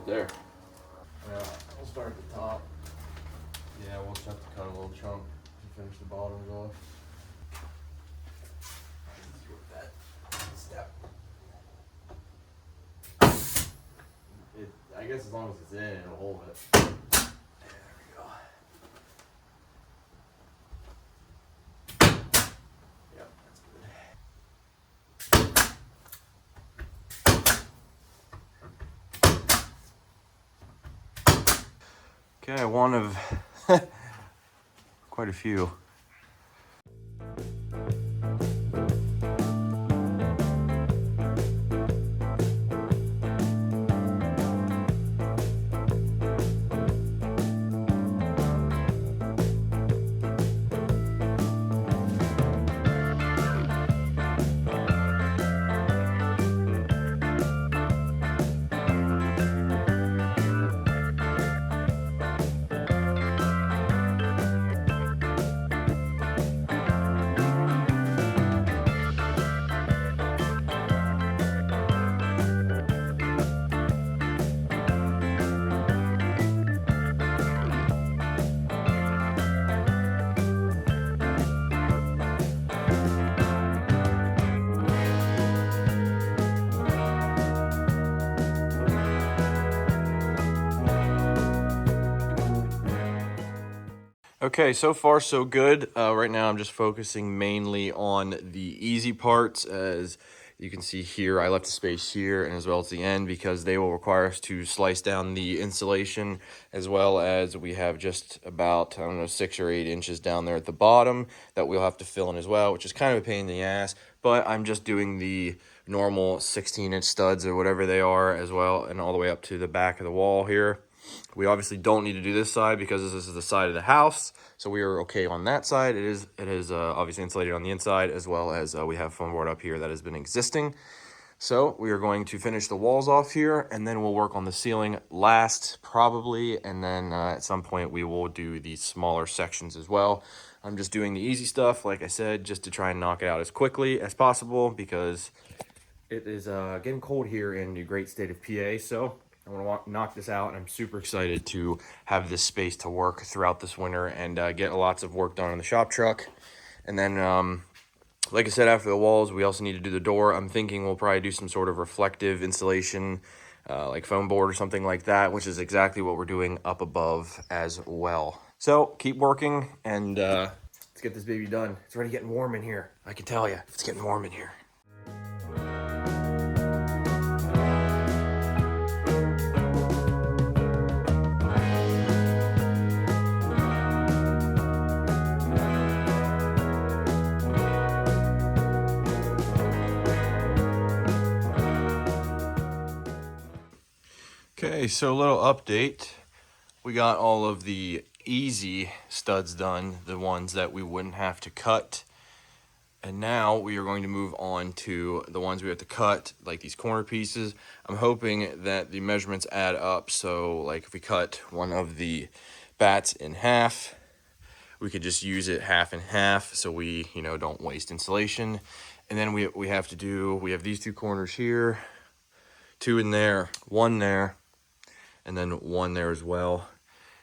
right there. Yeah, we'll start at the top. Yeah, we'll just have to cut a little chunk to finish the bottoms off. Let's see what that step. I guess as long as it's in, it'll hold it. There we go. Yep, that's good. Okay, one of quite a few. Okay, so far so good. Right now I'm just focusing mainly on the easy parts. As you can see here, I left a space here and as well as the end because they will require us to slice down the insulation, as well as we have just about, I don't know, 6 or 8 inches down there at the bottom that we'll have to fill in as well, which is kind of a pain in the ass, but I'm just doing the normal 16-inch studs or whatever they are as well, and all the way up to the back of the wall here. We obviously don't need to do this side because this is the side of the house, so we are okay on that side. It is obviously insulated on the inside, as well as we have foam board up here that has been existing. So we are going to finish the walls off here, and then we'll work on the ceiling last, probably, and then at some point we will do the smaller sections as well. I'm just doing the easy stuff, like I said, just to try and knock it out as quickly as possible because it is getting cold here in the great state of PA, so I want to knock this out, and I'm super excited to have this space to work throughout this winter and get lots of work done on the shop truck. And then, like I said, after the walls, we also need to do the door. I'm thinking we'll probably do some sort of reflective insulation, like foam board or something like that, which is exactly what we're doing up above as well. So keep working, and let's get this baby done. It's already getting warm in here. I can tell you, it's getting warm in here. Okay, so a little update. We got all of the easy studs done, the ones that we wouldn't have to cut. And now we are going to move on to the ones we have to cut, like these corner pieces. I'm hoping that the measurements add up. So like if we cut one of the bats in half, we could just use it half and half so we, don't waste insulation. And then we have these 2 corners here, 2 in there, 1 there, and then 1 there as well.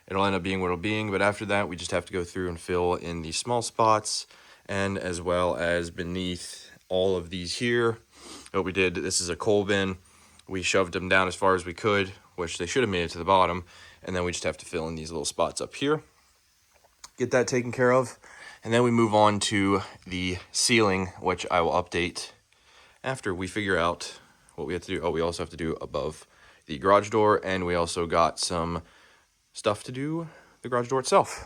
It'll end up being what it'll be, but after that, we just have to go through and fill in these small spots, and as well as beneath all of these here. What we did, this is a coal bin. We shoved them down as far as we could, which they should have made it to the bottom, and then we just have to fill in these little spots up here. Get that taken care of, and then we move on to the ceiling, which I will update after we figure out what we have to do. Oh, we also have to do above the garage door, and we also got some stuff to do the garage door itself.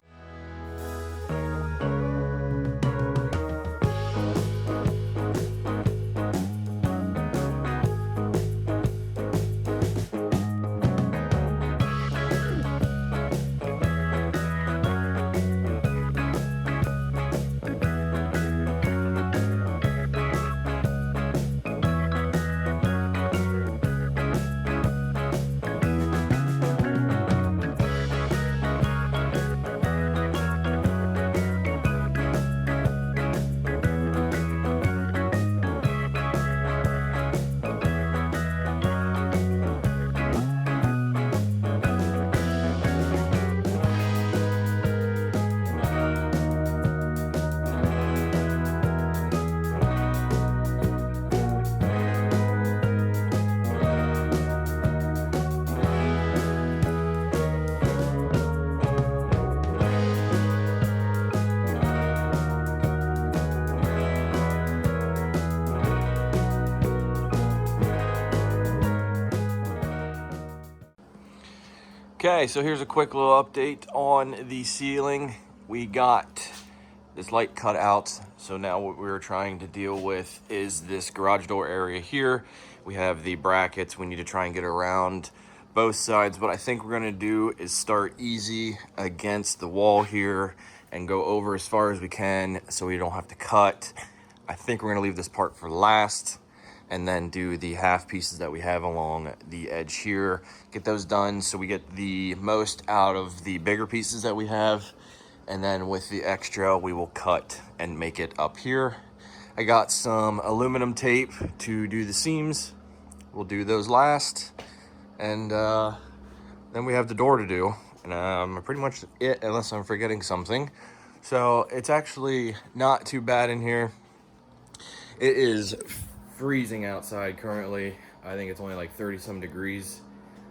Okay, so here's a quick little update on the ceiling. We got this light cut out, so now what we're trying to deal with is this garage door area here. We have the brackets. We need to try and get around both sides. What I think we're gonna do is start easy against the wall here and go over as far as we can so we don't have to cut. I think we're gonna leave this part for last and then do the half pieces that we have along the edge here. Get those done so we get the most out of the bigger pieces that we have. And then with the extra, we will cut and make it up here. I got some aluminum tape to do the seams. We'll do those last. And then we have the door to do. And pretty much it, unless I'm forgetting something. So it's actually not too bad in here. It is freezing outside currently. I think it's only like 30 some degrees.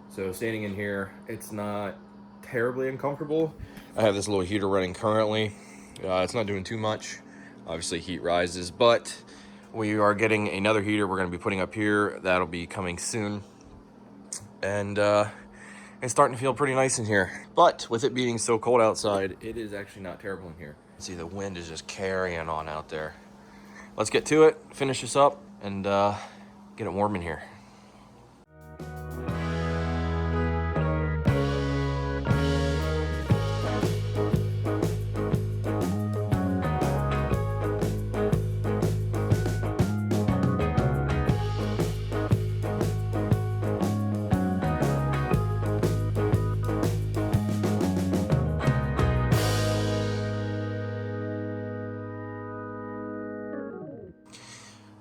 So standing in here, it's not terribly uncomfortable. I have this little heater running currently. It's not doing too much. Obviously heat rises, but we are getting another heater we're gonna be putting up here. That'll be coming soon. And it's starting to feel pretty nice in here. But with it being so cold outside, it is actually not terrible in here. See, the wind is just carrying on out there. Let's get to it, finish this up, and get it warm in here.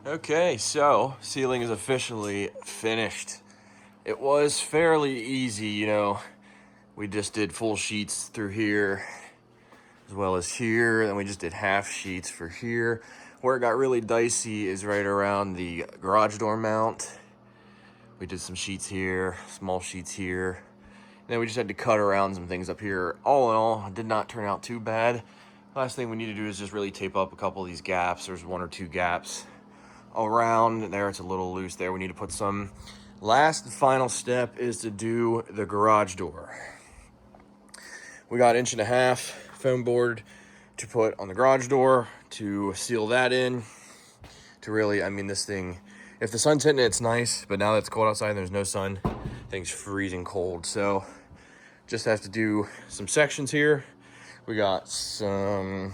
Okay, so ceiling is officially finished. It was fairly easy, you know. We just did full sheets through here as well as here. Then we just did half sheets for here. Where it got really dicey is right around the garage door mount. We did some sheets here, small sheets here. And then we just had to cut around some things up here. All in all, it did not turn out too bad. Last thing we need to do is just really tape up a couple of these gaps. There's 1 or 2 gaps around there. It's a little loose there. We need to put some. Last and final step is to do the garage door. We got 1.5 inch foam board to put on the garage door to seal that in. To really, I mean, this thing, if the sun's hitting it, it's nice, but now that it's cold outside and there's no sun, thing's freezing cold. So just have to do some sections here. We got some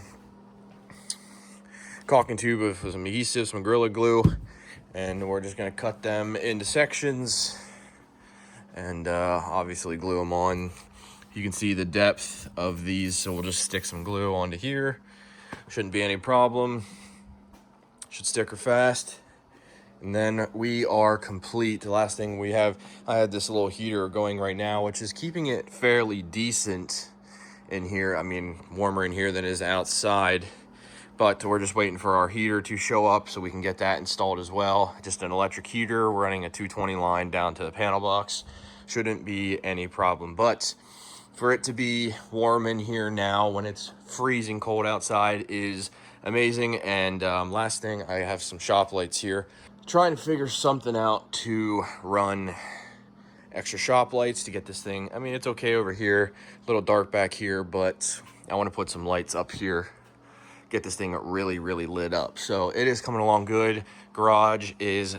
caulking tube with some adhesive, some Gorilla Glue, and we're just gonna cut them into sections and obviously glue them on. You can see the depth of these, so we'll just stick some glue onto here. Shouldn't be any problem. Should stick her fast. And then we are complete. The last thing we have, I had this little heater going right now, which is keeping it fairly decent in here. I mean, warmer in here than it is outside. But we're just waiting for our heater to show up so we can get that installed as well. Just an electric heater. We're running a 220 line down to the panel box. Shouldn't be any problem. But for it to be warm in here now when it's freezing cold outside is amazing. And last thing, I have some shop lights here. Trying to figure something out to run extra shop lights to get this thing. I mean, it's okay over here, a little dark back here, but I want to put some lights up here. Get this thing really, really lit up. So it is coming along good. Garage is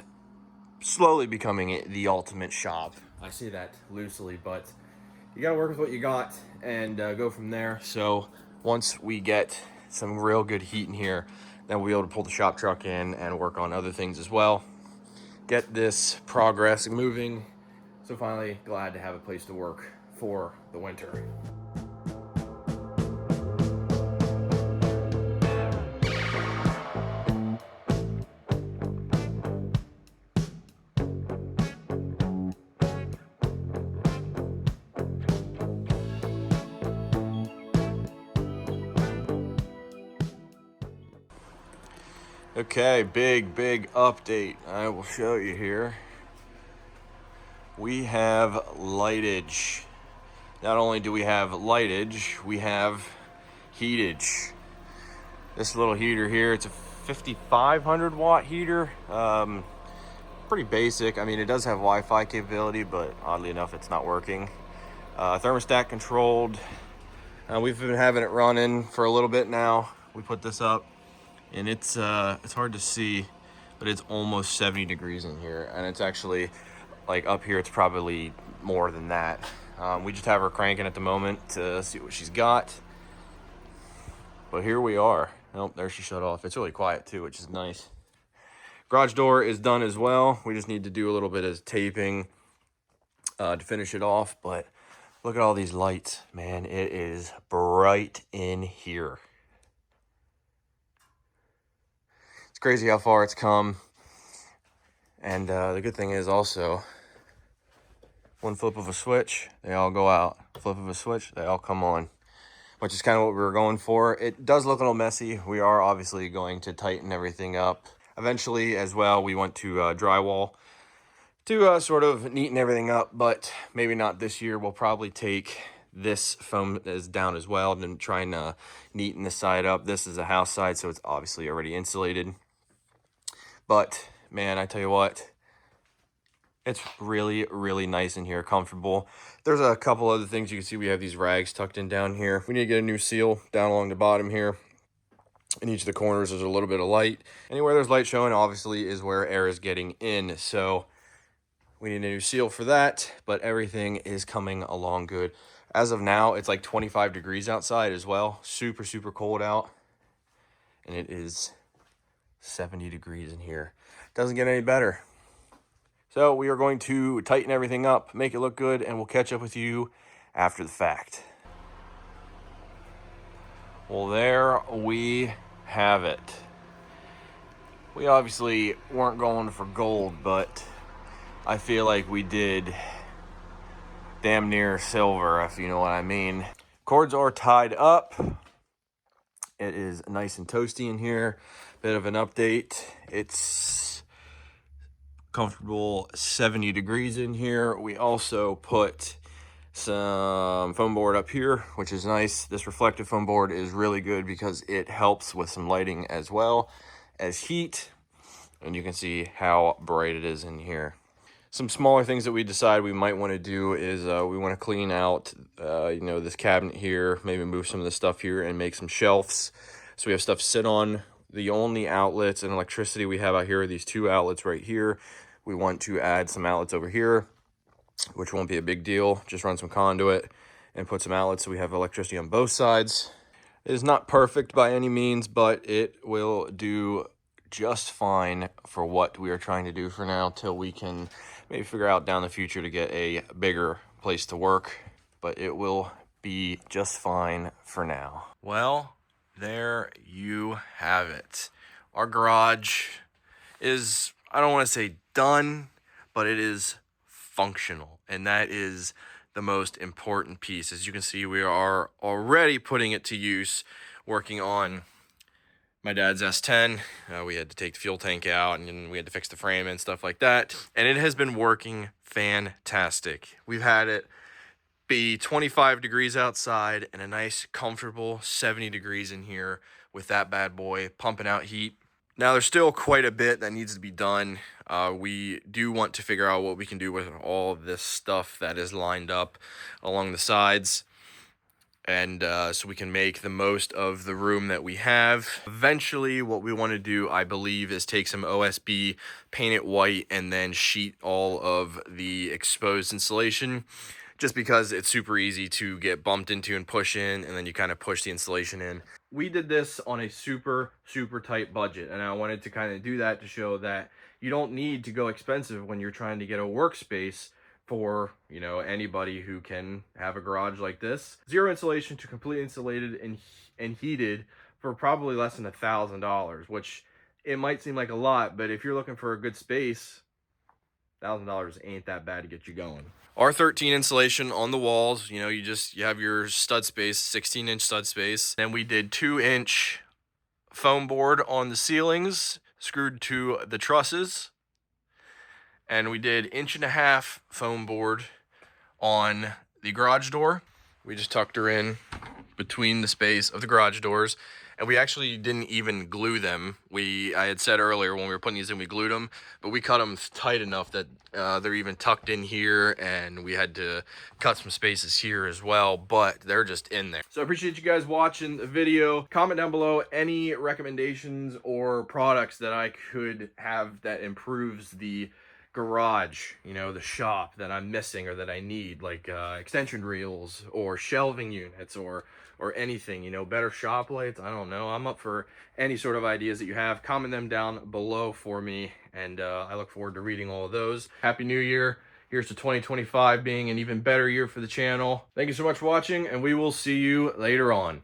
slowly becoming the ultimate shop. I say that loosely, but you gotta work with what you got and go from there. So once we get some real good heat in here, then we'll be able to pull the shop truck in and work on other things as well. Get this progress moving. So finally, glad to have a place to work for the winter. Okay, big update. I will show you here. We have lightage. Not only do we have lightage, we have heatage. This little heater here, it's a 5,500 watt heater. Pretty basic. I mean, it does have Wi-Fi capability, but oddly enough, it's not working. Thermostat controlled. We've been having it running for a little bit now. We put this up, and it's hard to see, but it's almost 70 degrees in here, and it's actually like up here. It's probably more than that. We just have her cranking at the moment to see what she's got. But here we are. Oh, there she shut off. It's really quiet too, which is nice. Garage door is done as well. We just need to do a little bit of taping to finish it off, but look at all these lights, man. It is bright in here. It's crazy how far it's come. And the good thing is also, one flip of a switch, they all go out. Flip of a switch, they all come on, which is kind of what we were going for. It does look a little messy. We are obviously going to tighten everything up. Eventually as well, we want to drywall to sort of neaten everything up, but maybe not this year. We'll probably take this foam is down as well and then try and neaten the side up. This is a house side, so it's obviously already insulated. But man, I tell you what, it's really, really nice in here, comfortable. There's a couple other things you can see. We have these rags tucked in down here. We need to get a new seal down along the bottom here. In each of the corners, there's a little bit of light. Anywhere there's light showing, obviously, is where air is getting in. So we need a new seal for that, but everything is coming along good. As of now, it's like 25 degrees outside as well. Super, super cold out. And it is 70 degrees in here. Doesn't get any better. So we are going to tighten everything up, make it look good, and we'll catch up with you after the fact. Well, there we have it. We obviously weren't going for gold, but I feel like we did damn near silver, if you know what I mean. Cords are tied up. It is nice and toasty in here. Bit of an update. It's comfortable 70 degrees in here. We also put some foam board up here, which is nice. This reflective foam board is really good because it helps with some lighting as well as heat. And you can see how bright it is in here. Some smaller things that we decide we might want to do is we want to clean out, this cabinet here, maybe move some of the stuff here and make some shelves. So we have stuff to sit on. The only outlets and electricity we have out here are these two outlets right here. We want to add some outlets over here, which won't be a big deal. Just run some conduit and put some outlets so we have electricity on both sides. It is not perfect by any means, but it will do just fine for what we are trying to do for now, till we can maybe figure out down the future to get a bigger place to work. But it will be just fine for now. Well, there you have it. Our garage is, I don't want to say done, but it is functional, and that is the most important piece. As you can see, we are already putting it to use, working on my dad's S10. We had to take the fuel tank out, and we had to fix the frame and stuff like that, and it has been working fantastic. We've had it be 25 degrees outside and a nice comfortable 70 degrees in here with that bad boy pumping out heat. Now, there's still quite a bit that needs to be done. We do want to figure out what we can do with all of this stuff that is lined up along the sides, and so we can make the most of the room that we have. Eventually, what we want to do, I believe, is take some OSB, paint it white, and then sheet all of the exposed insulation, just because it's super easy to get bumped into and push in, and then you kind of push the insulation in. We did this on a super, super tight budget, and I wanted to kind of do that to show that you don't need to go expensive when you're trying to get a workspace for, anybody who can have a garage like this. Zero insulation to completely insulated and heated for probably less than $1,000, which it might seem like a lot, but if you're looking for a good space, $1,000 ain't that bad to get you going. R13 insulation on the walls. You have your stud space, 16-inch stud space. Then we did 2-inch foam board on the ceilings, screwed to the trusses. And we did 1.5-inch foam board on the garage door. We just tucked her in between the space of the garage doors. And we actually didn't even glue them. I had said earlier when we were putting these in, we glued them, but we cut them tight enough that they're even tucked in here, and we had to cut some spaces here as well, but they're just in there. So I appreciate you guys watching the video. Comment down below any recommendations or products that I could have that improves the garage, you know, the shop, that I'm missing or that I need, like extension reels or shelving units or anything, you know, better shop lights. I don't know. I'm up for any sort of ideas that you have. Comment them down below for me, and I look forward to reading all of those. Happy New Year. Here's to 2025 being an even better year for the channel. Thank you so much for watching, and we will see you later on.